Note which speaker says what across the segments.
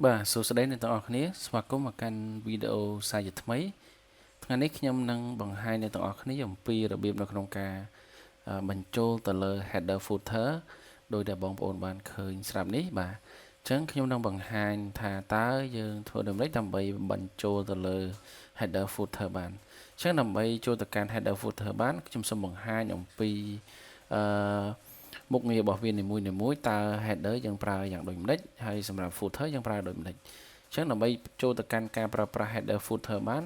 Speaker 1: បាទសួស្តីអ្នកទាំងអស់គ្នាស្វាគមន៍មកកាន់វីដេអូសារជាថ្មីថ្ងៃនេះខ្ញុំនឹងបង្ហាញអ្នកទាំងអស់គ្នាអំពីរបៀបនៅក្នុងការបញ្ចូលទៅលើ header footer ដោយដែលបងប្អូនបានឃើញស្រាប់នេះបាទអញ្ចឹងខ្ញុំនឹងបង្ហាញថាតើយើងធ្វើដូចម្តេចដើម្បីបញ្ចូលទៅលើ header footer បានអញ្ចឹងដើម្បីចូលទៅកាន់ header footer បានខ្ញុំសូមបង្ហាញអំពីអឺមុខងាររបស់វានីមួយៗតើ header យើងប្រើយ៉ាងដូចម្តេចហើយសម្រាប់ footer យើងប្រើដូចម្តេចអញ្ចឹងដើម្បីចូលទៅកាន់ការប្រើប្រាស់ header footer បាន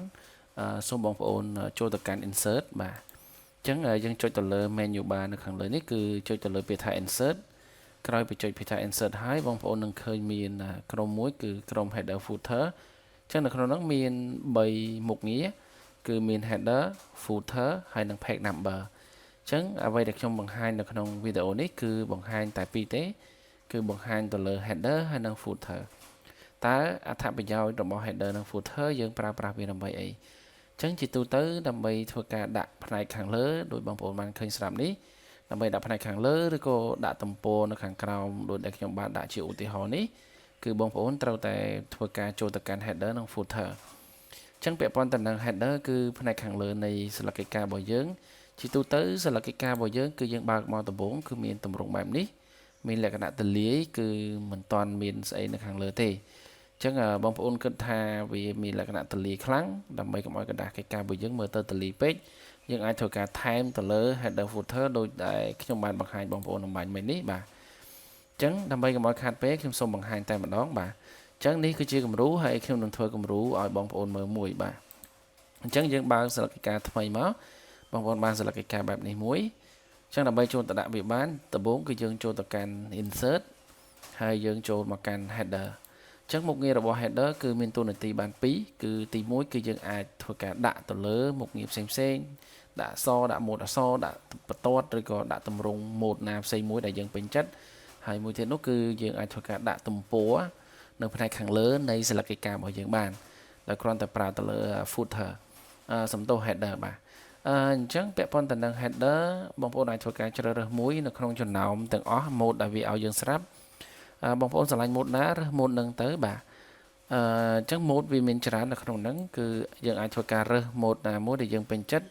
Speaker 1: សូមបងប្អូនចូលទៅកាន់ insert បាទអញ្ចឹងយើងចុចទៅលើ menu bar នៅខាងលើនេះគឺចុចទៅលើពាក្យថា insert ក្រោយពីចុចពាក្យថា insert ហើយបងប្អូននឹងឃើញមានក្រុមមួយគឺក្រុម header footer អញ្ចឹងនៅក្នុងនោះមាន3មុខងារគឺមាន header footer ហើយនិង page number អញ្ចឹងអ្វីដែលខ្ញុំបង្ហាញនៅក្នុងវីដេអូនេះគឺបង្ហាញតែពីរទេគឺបង្ហាញទៅលើ header ហើយនិង footer តើអត្ថប្រយោជន៍របស់ header និង footer យើងប្រើប្រាស់វាដើម្បីអីអញ្ចឹងជាទូទៅដើម្បីធ្វើការដាក់ផ្នែកខាងលើដោយបងប្អូនបានឃើញស្រាប់នេះដើម្បីដាក់ផ្នែកខាងលើឬក៏ដាក់ទំព័រនៅខាងក្រោមដោយដែលខ្ញុំបានដាក់ជាឧទាហរណ៍នេះគឺបងប្អូនត្រូវតែធ្វើការចូលទៅកាន់ header និង footer អញ្ចឹងពាក់ព័ន្ធទៅនឹង header គឺផ្នែកខាងលើនៃសន្និកការរបស់យើងជាទូទៅសន្និកការរបស់យើងគឺយើងបើកមកដំបូងគឺមានទម្រង់បែបនេះមានលក្ខណៈទលាយគឺមិនទាន់មានស្អីនៅខាងលើទេអញ្ចឹងបងប្អូនគិតថាវាមានលក្ខណៈទលាយខ្លាំងដើម្បីកុំឲ្យកណ្ដាស់កិច្ចការរបស់យើងមើលទៅទលាយពេកយើងអាចធ្វើការថែមទៅលើ header footer ដោយដែលខ្ញុំបានបង្ហាញបងប្អូនអំបញ្ញមិញនេះបាទអញ្ចឹងដើម្បីកុំឲ្យខាតពេកខ្ញុំសូមបង្ហាញតែម្ដងបាទអញ្ចឹងនេះគឺជាគំរូហើយខ្ញុំនឹងធ្វើគំរូឲ្យបងប្អូនមើលមួយបាទអញ្ចឹងយើងបើកសន្និកការថ្មីមកបងប្អូនបានសន្និកការបែបនេះមួយអញ្ចឹងដើម្បីចូលទៅដាក់វាបានដំបូងគឺយើងចូលទៅកាន់ insert ហើយយើងចូលមកកាន់ header អញ្ចឹងមុខងាររបស់ header គឺមានតួនាទីបាន2គឺទី1គឺយើងអាចធ្វើការដាក់ទៅលើមុខងារផ្សេងដាក់អក្សរដាក់ម៉ូដអក្សរដាក់បន្ទាត់ឬក៏ដាក់ទម្រង់ម៉ូដណាផ្សេងមួយដែលយើងពេញចិត្តហើយមួយទៀតនោះគឺយើងអាចធ្វើការដាក់ទំព័រនៅផ្នែកខាងលើនៃសន្និកការរបស់យើងបានដោយគ្រាន់តែប្រើទៅលើ footer សំដៅ header បាទអញ្ចឹងពាក់ព័ន្ធទៅនឹង header បងប្អូនអាចធ្វើការជ្រើសរើសមួយនៅក្នុងចំណោមទាំងអស់ mode ដែលវាឲ្យយើងស្រាប់បងប្អូនឆ្លាញ់ mode ណារើស mode នឹងទៅបាទអញ្ចឹង mode វាមានច្រើននៅក្នុងហ្នឹងគឺយើងអាចធ្វើការរើស mode ណាមួយដែលយើងពេញចិត្ត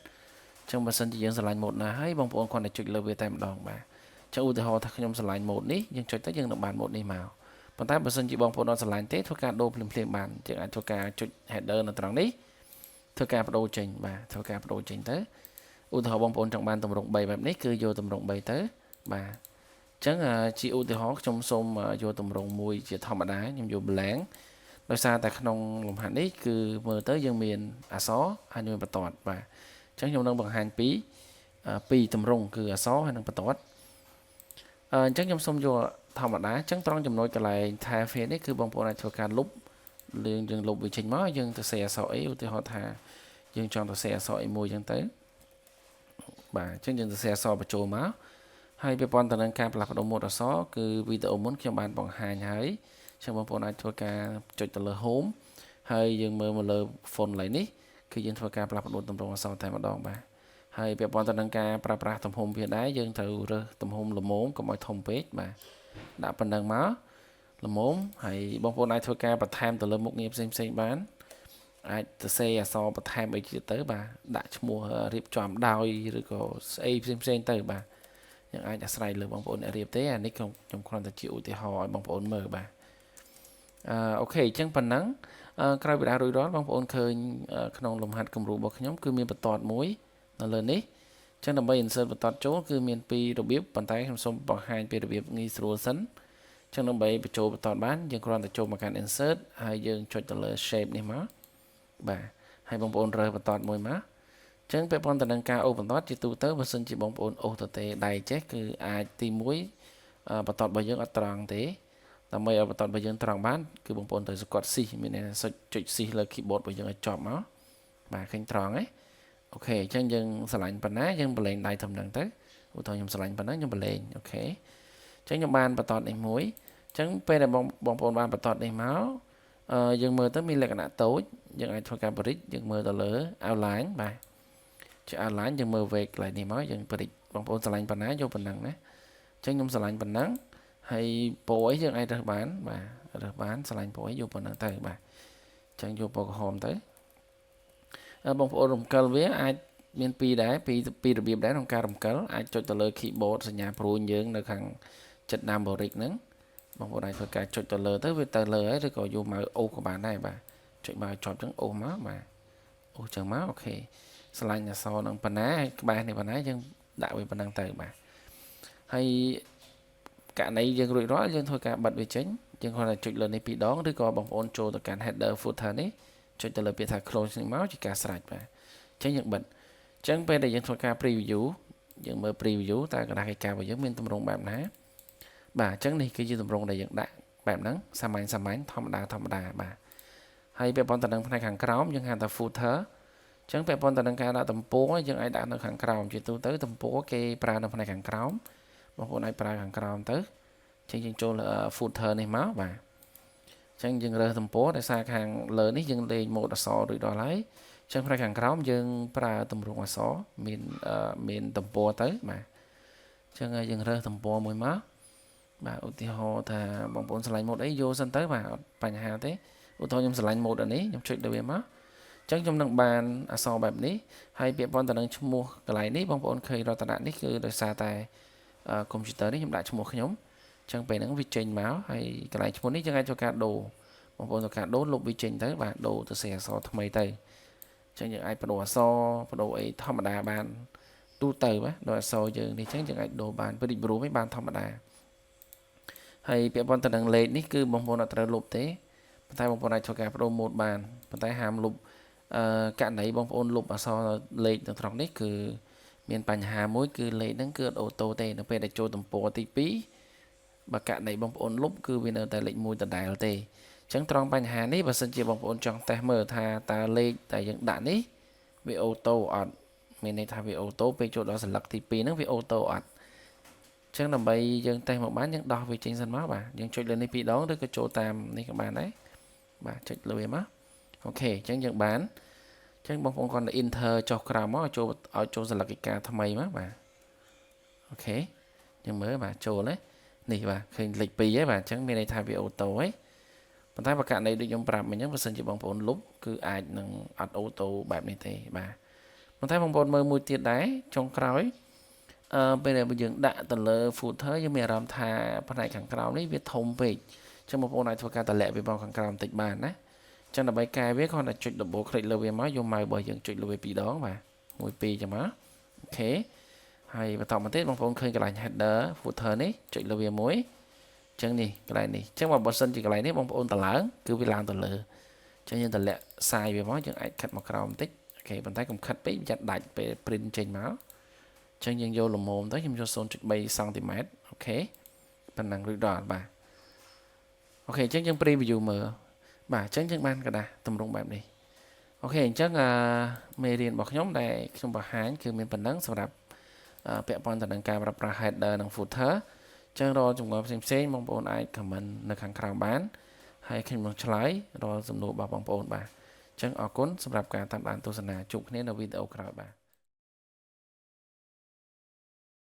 Speaker 1: អញ្ចឹងបើសិនជាយើងឆ្លាញ់ mode ណាហើយបងប្អូនគ្រាន់តែចុចលើវាតែម្ដងបាទអញ្ចឹងឧទាហរណ៍ថាខ្ញុំឆ្លាញ់ mode នេះយើងចុចទៅយើងនឹងបាន mode នេះមកប៉ុន្តែបើសិនជាបងប្អូនអត់ឆ្លាញ់ទេធ្វើការដូរភ្លាមៗបានយើងអាចធ្វើការចុច header នៅត្រង់នេះធ្វើការបដូរចេញបាទធ្វើការបដូរចេញទៅឧទាហរណ៍បងប្អូនចង់បានទម្រង់3បែបនេះគឺយកទម្រង់3ទៅបាទអញ្ចឹងជាឧទាហរណ៍ខ្ញុំសូមយកទម្រង់មួយជាធម្មតាខ្ញុំយក blank ដោយសារតែក្នុងលំហាត់នេះគឺមើលទៅយើងមានអក្សរហើយមានបន្ទាត់បាទអញ្ចឹងខ្ញុំនឹងបង្ហាញពីទម្រង់គឺអក្សរហើយនិងបន្ទាត់អញ្ចឹងខ្ញុំសូមយកធម្មតាអញ្ចឹងត្រង់ចំណុចកន្លែង tab field នេះគឺបងប្អូនអាចធ្វើការលុបយើងលុបវាចេញមកយើងទៅសេអក្សរអីឧទាហរណ៍ថាយើងចង់ទៅសេអក្សរអីមួយអញ្ចឹងទៅបាទអញ្ចឹងយើងទៅសេអក្សរបញ្ចូលមកហើយពាក់ព័ន្ធទៅនឹងការផ្លាស់ប្ដូរម៉ូដអក្សរគឺវីដេអូមុនខ្ញុំបានបង្ហាញហើយអញ្ចឹងបងប្អូនអាចធ្វើការចុចទៅលើ home ហើយយើងមើលមកលើ font កន្លែងនេះគឺយើងធ្វើការផ្លាស់ប្ដូរទម្រង់អក្សរតែម្ដងបាទហើយពាក់ព័ន្ធទៅនឹងការប្រើប្រាស់ទំហំវាដែរយើងត្រូវរើសទំហំល្មមកុំឲ្យធំពេកបាទដាក់ប៉ុណ្ណឹងមកល្មមហើយបងប្អូនអាចធ្វើការបន្ថែមទៅលើមុខងារផ្សេងបានអាចទៅសេអក្សរបន្ថែមអីទៀតទៅបាទដាក់ឈ្មោះរៀបចំដោយឬក៏ស្អីផ្សេងទៅបាទយើងអាចអាស្រ័យលើបងប្អូនអ្នករៀបទេអានេះខ្ញុំគ្រាន់តែជាឧទាហរណ៍ឲ្យបងប្អូនមើលបាទអូខេអញ្ចឹងប៉ុណ្ណឹងក្រោយពីដាក់រួចរាល់បងប្អូនឃើញក្នុងលំហាត់គំរូរបស់ខ្ញុំគឺមានបន្ទាត់មួយនៅលើនេះអញ្ចឹងដើម្បី insert បន្ទាត់ចូលគឺមានពីររបៀបប៉ុន្តែខ្ញុំសូមបង្ហាញពីរបៀបងាយស្រួលសិនអញ្ចឹងដើម្បីបញ្ចូលបន្ទាត់បានយើងគ្រាន់តែចូលមកកាន់ insert ហើយយើងចុចទៅលើ shape នេះមកបាទហើយបងប្អូនរើសបន្ទាត់មួយមកអញ្ចឹងពាក់ព័ន្ធទៅនឹងការអូសបន្ទាត់ជាទូទៅបើសិនជាបងប្អូនអូសទៅទេដៃចេះគឺអាចទី1បន្ទាត់របស់យើងអត់ត្រង់ទេដើម្បីឲ្យបន្ទាត់របស់យើងត្រង់បានគឺបងប្អូនត្រូវសង្កត់ shift មានន័យថាចុច shift លើ keyboard របស់យើងឲ្យចប់មកបាទឃើញត្រង់ទេអូខេអញ្ចឹងយើងឆ្លាញ់ប៉ុណ្ណាយើងបលែងដៃធំហ្នឹងទៅឧទាហរណ៍ខ្ញុំឆ្លាញ់ប៉ុណ្ណាខ្ញុំបលែងអូខេអញ្ចឹងខ្ញុំបានបន្ទាត់នេះមួយអញ្ចឹងពេលដែលបងប្អូនបានបន្ទាត់នេះមកយើងមើលទៅមានលក្ខណៈតូចយើងអាចធ្វើការបរិចយើងមើលទៅលើ outline បាទជា outline យើងមើល weight កន្លែងនេះមកយើងបរិចបងប្អូនឆ្លាញ់ប៉ុណ្ណាយកប៉ុណ្ណឹងណាអញ្ចឹងខ្ញុំឆ្លាញ់ប៉ុណ្ណឹងហើយពណ៌អីយើងអាចរើសបានបាទ រើសបានឆ្លាញ់ពណ៌យកប៉ុណ្ណឹងទៅបាទចឹងយកពណ៌ក្រហមទៅបងប្អូនរំកិលវាអាចមានពីរដែរពីរបៀបដែរក្នុងការរំកិលអាចចុចទៅលើ keyboard សញ្ញាព្រួយយើងនៅខាងចិត្ត numeric ហ្នឹងបងប្អូនអាចធ្វើការចុចទៅលើទៅវាទៅលើហើយឬក៏យកមកអូសក៏បានដែរបាទចុចមកជាប់ចឹងអូសមកបាទអូសចឹងមកអូខេឆ្លាញ់អក្សរនឹងប៉ុណ្ណាក្បែរនេះប៉ុណ្ណាយើងដាក់វាប៉ុណ្ណឹងទៅបាទហើយករណីយើងរួចរាល់យើងធ្វើការបិទវាចេញយើងគ្រាន់តែចុចលើនេះពីរដងឬក៏បងប្អូនចូលទៅកាន់ header footer នេះចុចទៅលើពាក្យថា close នេះមកជាការស្រេចបាទអញ្ចឹងយើងបិទអញ្ចឹងពេលដែលយើងធ្វើការ preview យើងមើល preview តើកណ្ដាលកិច្ចការរបស់យើងមានទម្រង់បែបណាបាទអញ្ចឹងនេះគឺជាទម្រង់ដែលយើងដាក់បែបហ្នឹងសាមញ្ញធម្មតាបាទហើយពាក់ព័ន្ធទៅនឹងផ្នែកខាងក្រោមយើងហៅថា footer អញ្ចឹងពាក់ព័ន្ធទៅនឹងការដាក់ទំព័រយើងអាចដាក់នៅខាងក្រោមជាទូទៅទំព័រគេប្រើនៅផ្នែកខាងក្រោមបងប្អូនអាចប្រើខាងក្រោមទៅអញ្ចឹងយើងចូល footer នេះមកបាទអញ្ចឹងយើងរើសទំព័រដោយសារខាងលើនេះយើងលេងម៉ូដអក្សររួចដល់ហើយអញ្ចឹងផ្នែកខាងក្រោមយើងប្រើទម្រង់អក្សរមានទំព័រទៅបាទអញ្ចឹងយើងរើសទំព័រមួយមកបាទឧទាហរណ៍ថាបងប្អូនឆ្លាញ់ម៉ូដអីយកសិនទៅបាទអត់បញ្ហាទេឧទាហរណ៍ខ្ញុំឆ្លាញ់ម៉ូដនេះខ្ញុំចុចលើវាមកអញ្ចឹងខ្ញុំនឹងបានអក្សរបែបនេះហើយពាក់ព័ន្ធទៅនឹងឈ្មោះកន្លែងនេះបងប្អូនឃើញរតនៈនេះគឺដោយសារតែកុំព្យូទ័រនេះខ្ញុំដាក់ឈ្មោះខ្ញុំអញ្ចឹងពេលហ្នឹងវាចេញមកហើយកន្លែងឈ្មោះនេះយើងអាចធ្វើការដូរបងប្អូនធ្វើការដូរលុបវាចេញទៅបាទដូរទៅសេអក្សរថ្មីទៅអញ្ចឹងយើងអាចបដូរអក្សរបដូរអីធម្មតាបានទូទៅបាទដោយអក្សរយើងនេះអញ្ចឹងយើងអាចដូរបានព្រោះព្រោះមិនបានធម្មតាហើយពាក់ព័ន្ធទៅនឹងលេខនេះគឺបងប្អូនអត់ត្រូវលុបទេប៉ុន្តែបងប្អូនអាចធ្វើការបដូរម៉ូដបានប៉ុន្តែហាមលុបករណីបងប្អូនលុបអក្សរលេខនៅត្រង់នេះគឺមានបញ្ហាមួយគឺលេខហ្នឹងគឺអត់អូតូទេនៅពេលដែលចូលទំព័រទី2បើករណីបងប្អូនលុបគឺវានៅតែលេខ1ដដែលទេអញ្ចឹងត្រង់បញ្ហានេះបើសិនជាបងប្អូនចង់តេស្តមើលថាតើលេខដែលយើងដាក់នេះវាអូតូអត់មានន័យថាវាអូតូពេលចូលដល់សន្លឹកទី2ហ្នឹងវាអូតូអត់អញ្ចឹងដើម្បីយើងតេស្តមកបានយើងដោះវាចេញសិនមកបាទយើងចុចលើនេះពីរដងឬក៏ចូលតាមនេះក៏បានដែរបាទចុចលើវាមកអូខេអញ្ចឹងយើងបានអញ្ចឹងបងប្អូនគាត់ enter ចុះក្រោមមកឲ្យចូលសន្លឹកកិច្ចការថ្មីមកបាទអូខេយើងមើលបាទចូលនេះបាទឃើញលេខ2ហើយបាទអញ្ចឹងមានន័យថាវាអូតូហើយប៉ុន្តែបើករណីដូចខ្ញុំប្រាប់មិញអញ្ចឹងបើសិនជាបងប្អូនលុបគឺអាចនឹងអត់អូតូបែបនេះទេបាទប៉ុន្តែបងប្អូនមើលមួយទៀតដែរចុងក្រោយពេលដែលយើងដាក់ទៅលើ footer យើងមានអារម្មណ៍ថាផ្នែកខាងក្រោមនេះវាធំពេកអញ្ចឹងបងប្អូនអាចធ្វើការតម្លាក់វាមកខាងក្រោមបន្តិចបានណាអញ្ចឹងដើម្បីកែវាគ្រាន់តែចុច double click លើវាមកយកម៉ៅរបស់យើងចុចលើវាពីរដងបាទ1 2ចឹងមកអូខេហើយបន្តមកទៀតបងប្អូនឃើញកន្លែង header footer នេះចុចលើវាមួយអញ្ចឹងនេះកន្លែងនេះអញ្ចឹងបើសិនជាកន្លែងនេះបងប្អូនតឡើងគឺវាឡើងទៅលើអញ្ចឹងយើងតម្លាក់សាយវាមកយើងអាចខិតមកក្រោមបន្តិចអូខេប៉ុន្តែកុំខិតពេកចាត់ដាច់ពេល print ចេញមកអញ្ចឹងយើងយកលំមទៅខ្ញុំយក 0.3 សង់ទីម៉ែត្រអូខេប៉ុណ្ណឹងរួចដល់បាទអូខេអញ្ចឹងយើង preview មើលបាទអញ្ចឹងយើងបានกระดาษទម្រង់បែបនេះអូខេអញ្ចឹងមេរៀនរបស់ខ្ញុំដែលខ្ញុំបង្ហាញគឺមានប៉ុណ្ណឹងសម្រាប់ពាក់ព័ន្ធទៅនឹងការប្រើប្រាស់ header និង footer អញ្ចឹងរាល់ចម្ងល់ផ្សេងៗបងប្អូនអាច comment នៅខាងក្រោមបានហើយខ្ញុំនឹងឆ្លើយរាល់សំណួររបស់បងប្អូនបាទអញ្ចឹងអរគុណសម្រាប់ការតាមដានទស្សនាជួបគ្នានៅវីដេអូក្រោយបាទ